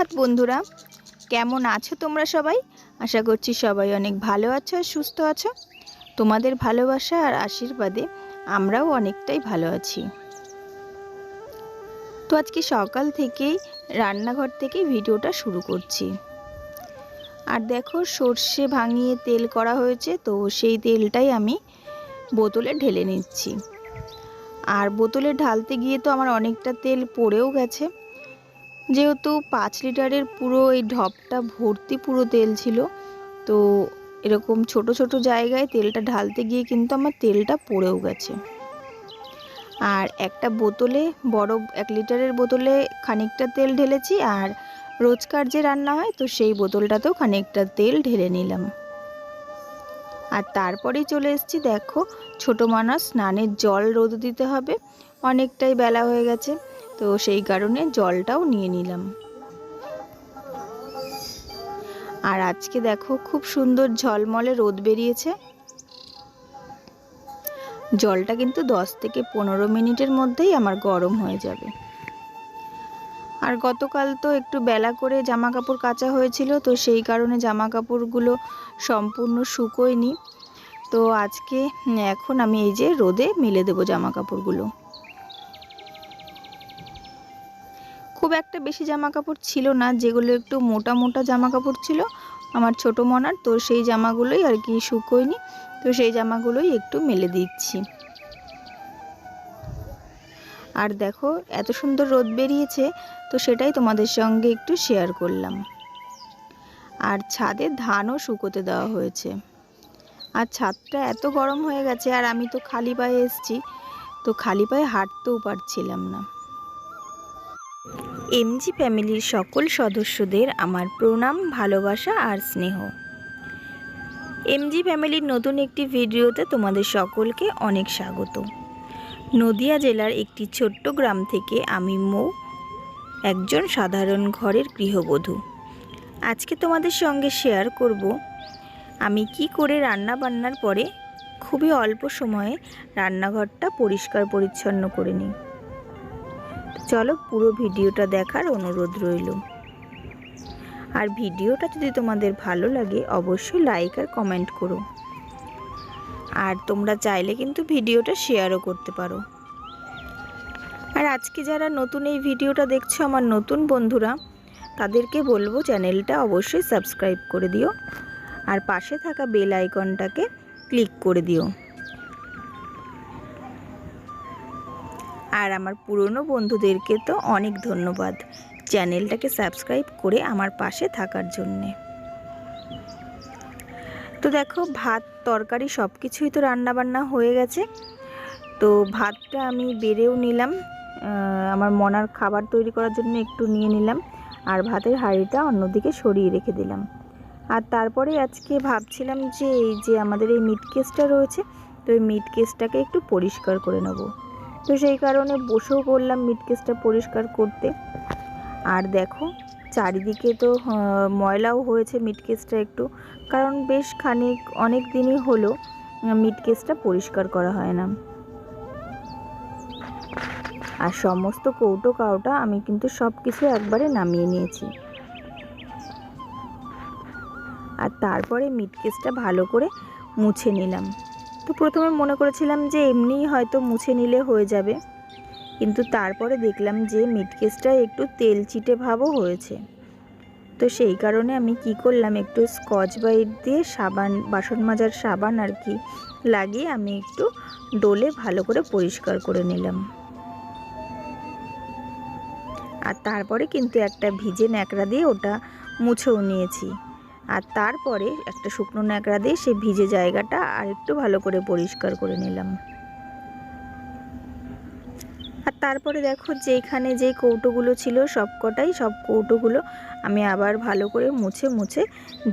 সুপ্রভাত বন্ধুরা, কেমন আছো তোমরা সবাই? আশা করছি সবাই অনেক ভালো আছো আর সুস্থ আছো। তোমাদের ভালোবাসা আর আশীর্বাদে আমরাও অনেকটাই ভালো আছি। তো আজকে সকাল থেকেই রান্নাঘর থেকে ভিডিওটা শুরু করছি। আর দেখো, সর্ষে ভাঙিয়ে তেল করা হয়েছে, তো সেই তেলটাই আমি বোতলে ঢেলে নিচ্ছি। আর বোতলে ঢালতে গিয়ে তো আমার অনেকটা তেল পড়েও গেছে, যেহেতু 5 লিটারের পুরো এই ঢপটা ভর্তি পুরো তেল ছিল। তো এরকম ছোট ছোট জায়গায় তেলটা ঢালতে গিয়ে কিন্তু আমার তেলটা পড়েও গেছে। আর একটা বোতলে, বড় 1 লিটারের বোতলে খানিকটা তেল ঢেলেছি, আর রোজকার যে রান্না হয় তো সেই বোতলটাতেও খানিকটা তেল ঢেলে নিলাম। আর তারপরেই চলে এসেছি, দেখো ছোট মানা স্নানের জল রোদ দিতে হবে, অনেকটাই বেলা হয়ে গেছে, তো সেই কারণে জলটাও নিয়ে নিলাম। আর আজকে দেখো খুব সুন্দর ঝলমলে রোদ বেরিয়েছে। জলটা কিন্তু 10 থেকে 15 মিনিটের মধ্যেই আমার গরম হয়ে যাবে। আর গতকাল তো একটু বেলা করে জামা কাপড় কাচা হয়েছিল, তো সেই কারণে জামা কাপড়গুলো সম্পূর্ণ শুকোয়নি। তো আজকে এখন আমি এই যে রোদে মেলে দেবো জামা কাপড়গুলো। খুব একটা বেশি জামা কাপড় ছিল না, যেগুলো একটু মোটা মোটা জামা কাপড় ছিল আমার ছোট মনার, তো সেই জামাগুলোই আর কি শুকোয়নি, তো সেই জামাগুলোই একটু মেলে দিচ্ছি। আর দেখো এত সুন্দর রোদ বেরিয়েছে, তো সেটাই তোমাদের সঙ্গে একটু শেয়ার করলাম। আর ছাদে ধানও শুকোতে দেওয়া হয়েছে। আর ছাদটা এত গরম হয়ে গেছে, আর আমি তো খালি পায়ে এসেছি, তো খালি পায়ে হাঁটতেও পারছিলাম না। এমজি ফ্যামিলির সকল সদস্যদের আমার প্রণাম, ভালোবাসা আর স্নেহ। এমজি ফ্যামিলির নতুন একটি ভিডিওতে তোমাদের সকলকে অনেক স্বাগত। নদিয়া জেলার একটি ছোট্ট গ্রাম থেকে আমি মৌ, একজন সাধারণ ঘরের গৃহবধূ। আজকে তোমাদের সঙ্গে শেয়ার করব আমি কি করে রান্না বান্নার পরে খুবই অল্প সময়ে রান্নাঘরটা পরিষ্কার পরিচ্ছন্ন করে নিই। চলো পুরো ভিডিওটা দেখার অনুরোধ রইল। আর ভিডিওটা যদি তোমাদের ভালো লাগে অবশ্যই লাইক আর কমেন্ট করো। আর তোমরা চাইলে কিন্তু ভিডিওটা শেয়ারও করতে পারো। আর আজকে যারা নতুন এই ভিডিওটা দেখছো, আমার নতুন বন্ধুরা, তাদেরকে বলবো চ্যানেলটা অবশ্যই সাবস্ক্রাইব করে দিও, আর পাশে থাকা বেল আইকনটাকে ক্লিক করে দিও। আর আমার পুরনো বন্ধুদেরকে তো অনেক ধন্যবাদ চ্যানেলটাকে সাবস্ক্রাইব করে আমার পাশে থাকার জন্যে। তো দেখো, ভাত তরকারি সব কিছুই তো রান্নাবান্না হয়ে গেছে। তো ভাতটা আমি বেড়েও নিলাম, আমার মনার খাবার তৈরি করার জন্য একটু নিয়ে নিলাম, আর ভাতের হাঁড়িটা অন্যদিকে সরিয়ে রেখে দিলাম। আর তারপরে আজকে ভাবছিলাম যে এই যে আমাদের এই মিট কেসটা রয়েছে, তো এই মিট কেসটাকে একটু পরিষ্কার করে নেব। তো সেই কারণে বসেও পড়লাম মিট কেসটা পরিষ্কার করতে। আর দেখো চারিদিকে তো ময়লাও হয়েছে মিট কেসটা একটু, কারণ বেশ অনেক দিনই হলো মিট কেসটা পরিষ্কার করা হয় না। আর সমস্ত কৌটো কাউটা আমি কিন্তু সব কিছু একবারে নামিয়ে নিয়েছি। আর তারপরে মিট কেসটা ভালো করে মুছে নিলাম। তো প্রথমে মনে করেছিলাম যে এমনিই হয়তো মুছে নিলে হয়ে যাবে, কিন্তু তারপরে দেখলাম যে মিট কেসটায় একটু তেল চিটে ভাবও হয়েছে। তো সেই কারণে আমি কি করলাম, একটু স্কচ ব্রাইট দিয়ে সাবান, বাসন মাজার সাবান আর কি লাগিয়ে আমি একটু ডলে ভালো করে পরিষ্কার করে নিলাম। আর তারপরে কিন্তু একটা ভিজে ন্যাকড়া দিয়ে ওটা মুছেও নিয়েছি। আর তারপরে একটা শুকনো ন্যাকড়া দিয়ে সেই ভিজে জায়গাটা আর একটু ভালো করে পরিষ্কার করে নিলাম। আর তারপরে দেখো যেখানে যে কৌটোগুলো ছিল সব কৌটোগুলো আমি আবার ভালো করে মুছে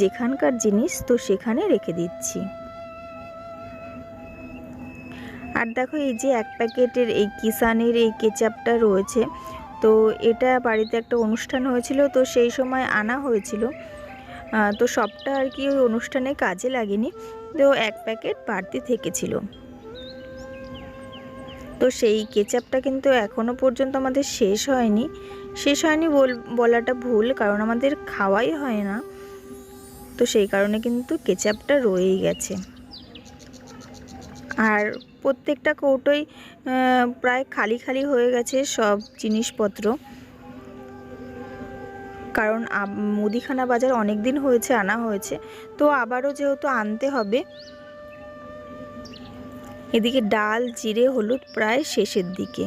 যেখানকার জিনিস তো সেখানে রেখে দিচ্ছি। আর দেখো এই যে 1 প্যাকেটের এই কিষানের এই কেচাপটা রয়েছে, তো এটা বাড়িতে একটা অনুষ্ঠান হয়েছিল, তো সেই সময় আনা হয়েছিল। তো সবটা আর কি ওই অনুষ্ঠানে কাজে লাগেনি, তো 1 প্যাকেট বাড়তি থেকেছিল। তো সেই কেচাপটা কিন্তু এখনও পর্যন্ত আমাদের শেষ হয়নি। বলাটা ভুল, কারণ আমাদের খাওয়াই হয় না, তো সেই কারণে কিন্তু কেচাপটা রয়েই গেছে। আর প্রত্যেকটা কৌটোই প্রায় খালি খালি হয়ে গেছে সব জিনিসপত্র, কারণ মুদিখানা বাজার অনেক দিন হয়েছে আনা হয়েছে, তো আবারও যেহেতু আনতে হবে। এদিকে ডাল, জিরে, হলুদ প্রায় শেষের দিকে।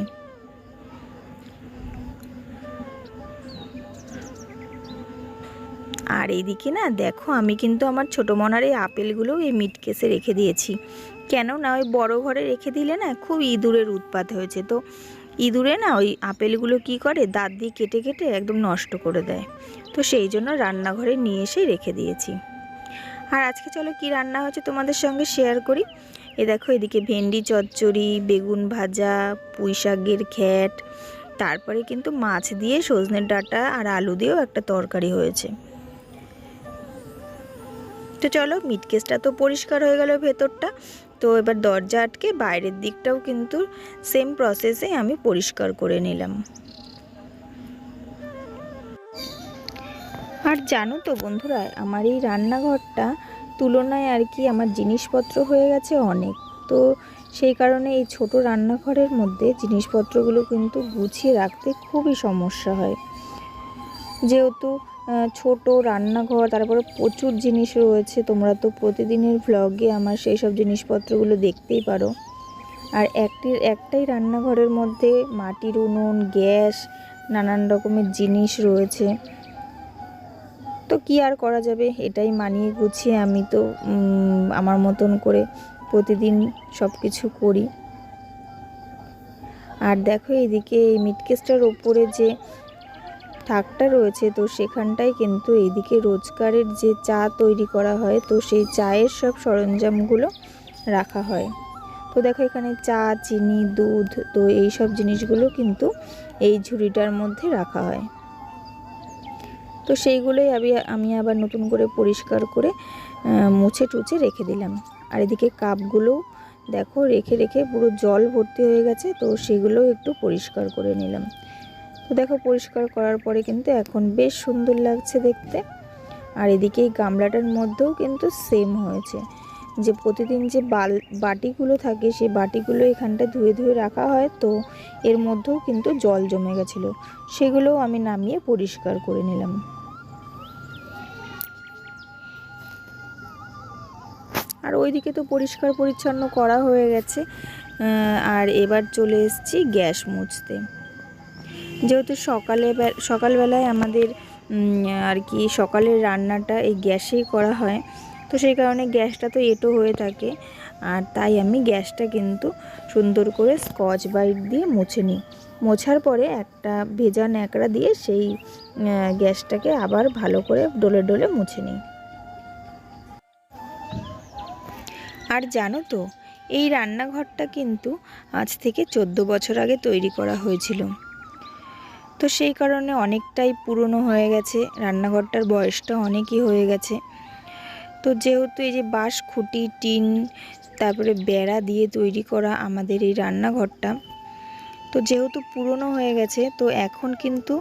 আর এইদিকে না দেখো, আমি কিন্তু আমার ছোটো মনার এই আপেলগুলো এই মিট কেসে রেখে দিয়েছি। কেন না, ওই বড় ঘরে রেখে দিলে না খুব ইঁদুরের উৎপাত হয়েছে, তো ইঁদুরে না ওই আপেলগুলো কি করে, দাঁত দিয়ে কেটে কেটে একদম নষ্ট করে দেয়। তো সেই জন্য রান্নাঘরে নিয়ে এসেই রেখে দিয়েছি। আর আজকে চলো কি রান্না হচ্ছে তোমাদের সঙ্গে শেয়ার করি। এ দেখো, এদিকে ভেন্ডি চচ্চড়ি, বেগুন ভাজা, পুঁই শাকের ঘ্যাট, তারপরে কিন্তু মাছ দিয়ে সজনের ডাঁটা আর আলু দিয়েও একটা তরকারি হয়েছে। তো চলো, মিট কেসটা তো পরিষ্কার হয়ে গেল ভেতরটা, তো এবার দরজা আটকে বাইরের দিকটাও কিন্তু সেম প্রসেসে আমি পরিষ্কার করে নিলাম। আর জানো তো বন্ধুরা, আমার এই রান্নাঘরটা তুলনায় আর কি আমার জিনিসপত্র হয়ে গেছে অনেক, তো সেই কারণে এই ছোট রান্নাঘরের মধ্যে জিনিসপত্রগুলো কিন্তু গুছিয়ে রাখতে খুবই সমস্যা হয়। যেহেতু ছোট রান্নাঘর, তারপরে প্রচুর জিনিস রয়েছে, তোমরা তো প্রতিদিনের ভ্লগে আমার সেই সব জিনিসপত্রগুলো দেখতেই পারো। আর একটাই রান্নাঘরের মধ্যে মাটির উনুন, গ্যাস, নানান রকমের জিনিস রয়েছে, তো কি আর করা যাবে, এটাই মানিয়ে গুছিয়ে আমি তো আমার মতন করে প্রতিদিন সব কিছু করি। আর দেখো, এইদিকে এই মিটকেসটার ওপরে যে থাকটা রয়েছে, তো সেখানটায় কিন্তু এইদিকে রোজকারের যে চা তৈরি করা হয়, তো সেই চায়ের সব সরঞ্জামগুলো রাখা হয়। তো দেখো, এখানে চা, চিনি, দুধ, তো এই সব জিনিসগুলো কিন্তু এই ঝুড়িটার মধ্যে রাখা হয়। তো সেইগুলোই আমি আবার নতুন করে পরিষ্কার করে মুছে টুছে রেখে দিলাম। আর এদিকে কাপগুলো দেখো রেখে রেখে পুরো জল ভর্তি হয়ে গেছে, তো সেগুলোও একটু পরিষ্কার করে নিলাম। তো দেখো, পরিষ্কার করার পরে কিন্তু এখন বেশ সুন্দর লাগছে দেখতে। আর এদিকে এই গামলাটার মধ্যেও কিন্তু সেম হয়েছে, যে প্রতিদিন যে বাটিগুলো থাকে সেই বাটিগুলো এখানটা ধুয়ে ধুয়ে রাখা হয়, তো এর মধ্যেও কিন্তু জল জমে গেছিলো, সেগুলোও আমি নামিয়ে পরিষ্কার করে নিলাম। আর ওইদিকে তো পরিষ্কার পরিচ্ছন্ন করা হয়ে গেছে। আর এবার চলে এসেছি গ্যাস মুছতে। যেহেতু সকালবেলায় আমাদের আর কি সকালের রান্নাটা এই গ্যাসেই করা হয়, তো সেই কারণে গ্যাসটা তো এঁটো হয়ে থাকে, আর তাই আমি গ্যাসটা কিন্তু সুন্দর করে স্কচ ব্রাইট দিয়ে মুছে নিই। মোছার পরে একটা ভেজা ন্যাকড়া দিয়ে সেই গ্যাসটাকে আবার ভালো করে ডলে ডলে মুছে নিই। আর জানো তো, এই রান্নাঘরটা কিন্তু আজ থেকে 14 বছর আগে তৈরি করা হয়েছিল, তো সেই কারণে অনেকটাই পুরনো হয়ে গেছে, রান্নাঘরটার বয়সটা অনেকই হয়ে গেছে। তো যেহেতু এই যে বাঁশ, খুঁটি, টিন, তারপরে বেড়া দিয়ে তৈরি করা আমাদের এই রান্নাঘরটা, তো যেহেতু পুরনো হয়ে গেছে, তো এখন কিন্তু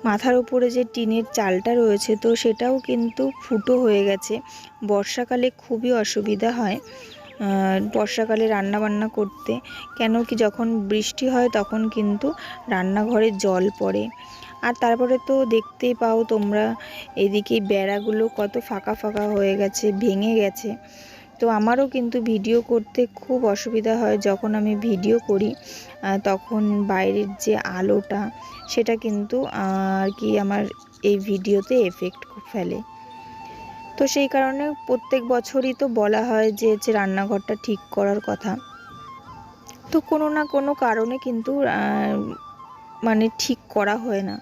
মাথার উপরে যে টিনের চালটা রয়েছে, তো সেটাও কিন্তু ফুটো হয়ে গেছে। বর্ষাকালে খুবই অসুবিধা হয় বর্ষাকালে রান্না বান্না করতে, কেন কি যখন বৃষ্টি হয় তখন কিন্তু রান্নাঘরে জল পড়ে। আর তারপরে তো দেখতেই পাও তোমরা, এদিকে বেড়াগুলো কত ফাঁকা ফাঁকা হয়ে গেছে, ভেঙে গেছে। তো আমারও কিন্তু ভিডিও করতে খুব অসুবিধা হয়, যখন আমি ভিডিও করি তখন বাইরের যে আলোটা সেটা কিন্তু আর কি আমার এই ভিডিওতে এফেক্ট ফেলে। তো সেই কারণে প্রত্যেক বছরই তো বলা হয় যে রান্নাঘরটা ঠিক করার কথা, তো কোনো না কোনো কারণে কিন্তু মানে ঠিক করা হয় না।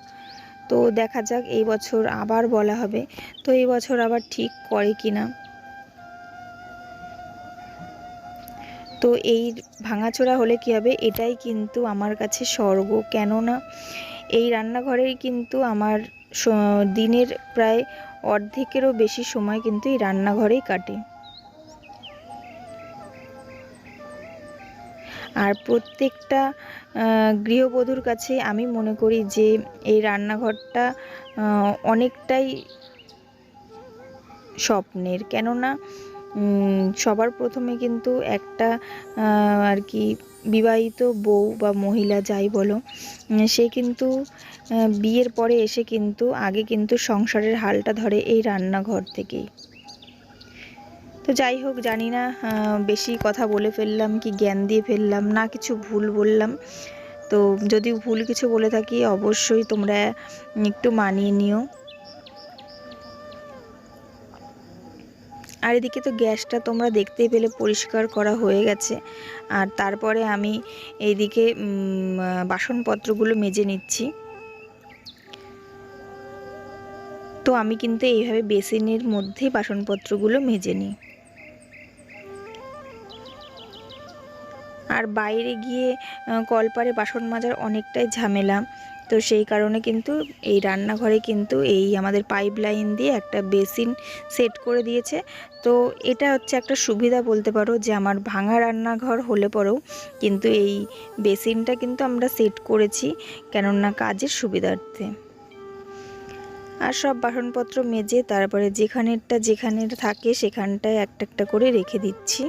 তো দেখা যাক এই বছর আবার বলা হবে, তো এই বছর আবার ঠিক করে কিনা। তো এই ভাঙাচোরা হলে কী হবে, এটাই কিন্তু আমার কাছে স্বর্গ, কেননা এই রান্নাঘরেই কিন্তু আমার দিনের প্রায় অর্ধেকেরও বেশি সময় কিন্তু এই রান্নাঘরেই কাটে। আর প্রত্যেকটা গৃহবধূর কাছে আমি মনে করি যে এই রান্নাঘরটা অনেকটাই স্বপ্নের। কেননা সবার প্রথমে কিন্তু একটা আর কি বিবাহিত বউ বা মহিলা যাই বলো, সে কিন্তু বিয়ের পরে এসে কিন্তু আগে কিন্তু সংসারের হালটা ধরে এই রান্নাঘর থেকেই। তো যাই হোক, জানি না বেশি কথা বলে ফেললাম কি জ্ঞান দিয়ে ফেললাম, না কিছু ভুল বললাম। তো যদি ভুল কিছু বলে থাকি অবশ্যই তোমরা একটু মানিয়ে নিও। আর এদিকে তো গ্যাসটা তোমরা দেখতেই পেলে পরিষ্কার করা হয়ে গেছে। আর তারপরে আমি এইদিকে বাসনপত্রগুলো মেজে নিচ্ছি। তো আমি কিন্তু এইভাবে বেসিনের মধ্যেই বাসনপত্রগুলো মেজে নিই। আর বাইরে গিয়ে কলপারে বাসন মাজার অনেকটাই ঝামেলা। তো সেই কারণে কিন্তু এই রান্নাঘরে কিন্তু এই আমাদের পাইপ লাইন দিয়ে একটা বেসিন সেট করে দিয়েছে। তো এটা হচ্ছে একটা সুবিধা বলতে পারো, যে আমার ভাঙা রান্নাঘর হলে পরেও কিন্তু এই বেসিনটা কিন্তু আমরা সেট করেছি, কেননা কাজের সুবিধার্থে। আর সব বাসনপত্র মেজে তারপরে যেখানে থাকে সেখানটায় একটা একটা করে রেখে দিচ্ছি।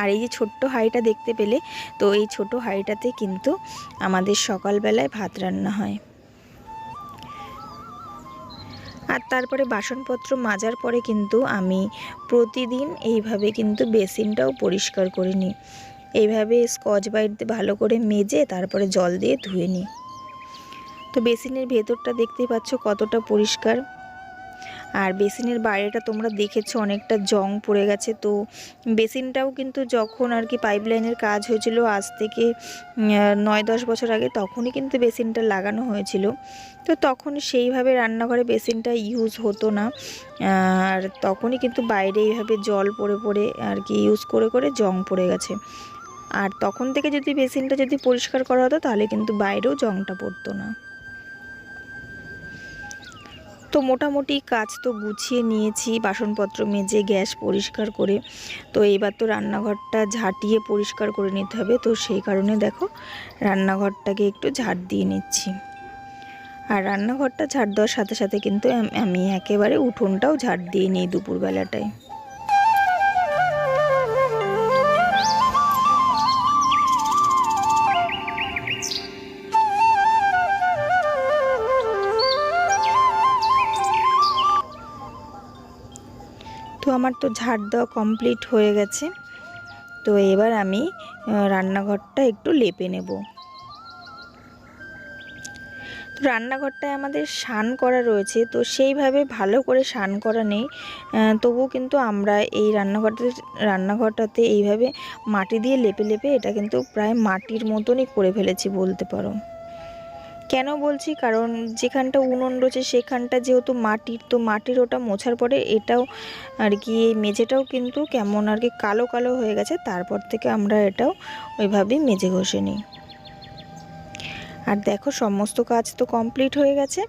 আর এই যে ছোট্ট হাঁড়িটা দেখতে পেলে, তো এই ছোট হাঁড়িটাতে কিন্তু আমাদের সকালবেলায় ভাত রান্না হয়। আর তারপরে বাসনপত্র মাজার পরে কিন্তু আমি প্রতিদিন এইভাবে কিন্তু বেসিনটাও পরিষ্কার করে নিই। এইভাবে স্কচ ব্রাইট দিয়ে ভালো করে মেজে তারপরে জল দিয়ে ধুয়ে নিই। তো বেসিনের ভেতরটা দেখতেই পাচ্ছ কতটা পরিষ্কার। আর বেসিনের বাইরেটা তোমরা দেখেছো অনেকটা জং পড়ে গেছে। তো বেসিনটাও কিন্তু যখন আর কি পাইপ লাইনের কাজ হয়েছিল আজ থেকে 9-10 বছর আগে, তখনই কিন্তু বেসিনটা লাগানো হয়েছিল। তো তখন সেইভাবে রান্নাঘরে বেসিনটা ইউজ হতো না, আর তখনই কিন্তু বাইরে এইভাবে জল পড়ে পড়ে আর কি ইউজ করে করে জং পড়ে গেছে। আর তখন থেকে যদি বেসিনটা যদি পরিষ্কার করা হতো তাহলে কিন্তু বাইরেও জংটা পড়তো না। তো মোটামুটি কাজ তো গুছিয়ে নিয়েছি, বাসনপত্র মেজে গ্যাস পরিষ্কার করে। তো এইবার তো রান্নাঘরটা ঝাঁটিয়ে পরিষ্কার করে নিতে হবে। তো সেই কারণে দেখো রান্নাঘরটাকে একটু ঝাঁট দিয়ে নিচ্ছি। আর রান্নাঘরটা ঝাঁট দেওয়ার সাথে সাথে কিন্তু আমি একেবারে উঠোনটাও ঝাঁট দিয়ে নিই দুপুরবেলাটায়। তো আমার তো ঝাড় দেওয়া কমপ্লিট হয়ে গেছে। তো এবার আমি রান্নাঘরটা একটু লেপে নেব। তো রান্নাঘরটায় আমাদের স্নান করা রয়েছে, তো সেইভাবে ভালো করে স্নান করা নেই। তবুও কিন্তু আমরা এই রান্নাঘরটাতে এইভাবে মাটি দিয়ে লেপে লেপে এটা কিন্তু প্রায় মাটির মতনই করে ফেলেছি বলতে পারো। কেন বলছি, কারণ যেখানটা উনুন রয়েছে সেখানটা যেহেতু মাটির, তো মাটির ওটা মোছার পরে এটাও আর কি এই মেঝেটাও কিন্তু কেমন আর কি কালো কালো হয়ে গেছে। তারপর থেকে আমরা এটাও ওইভাবেই মেজে ঘষে নিই। আর দেখো সমস্ত কাজ তো কমপ্লিট হয়ে গেছে।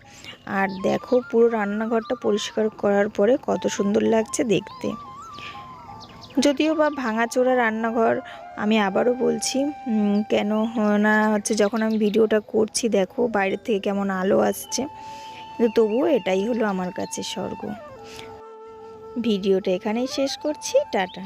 আর দেখো পুরো রান্নাঘরটা পরিষ্কার করার পরে কত সুন্দর লাগছে দেখতে। যদিও বা ভাঙাচোরা রান্নাঘর, আমি আবারও বলছি, কেন না হচ্ছে যখন আমি ভিডিওটা করছি দেখো বাইরে থেকে কেমন আলো আসছে, কিন্তু তবুও এটাই হলো আমার কাছে স্বর্গ। ভিডিওটা এখানেই শেষ করছি, টাটা।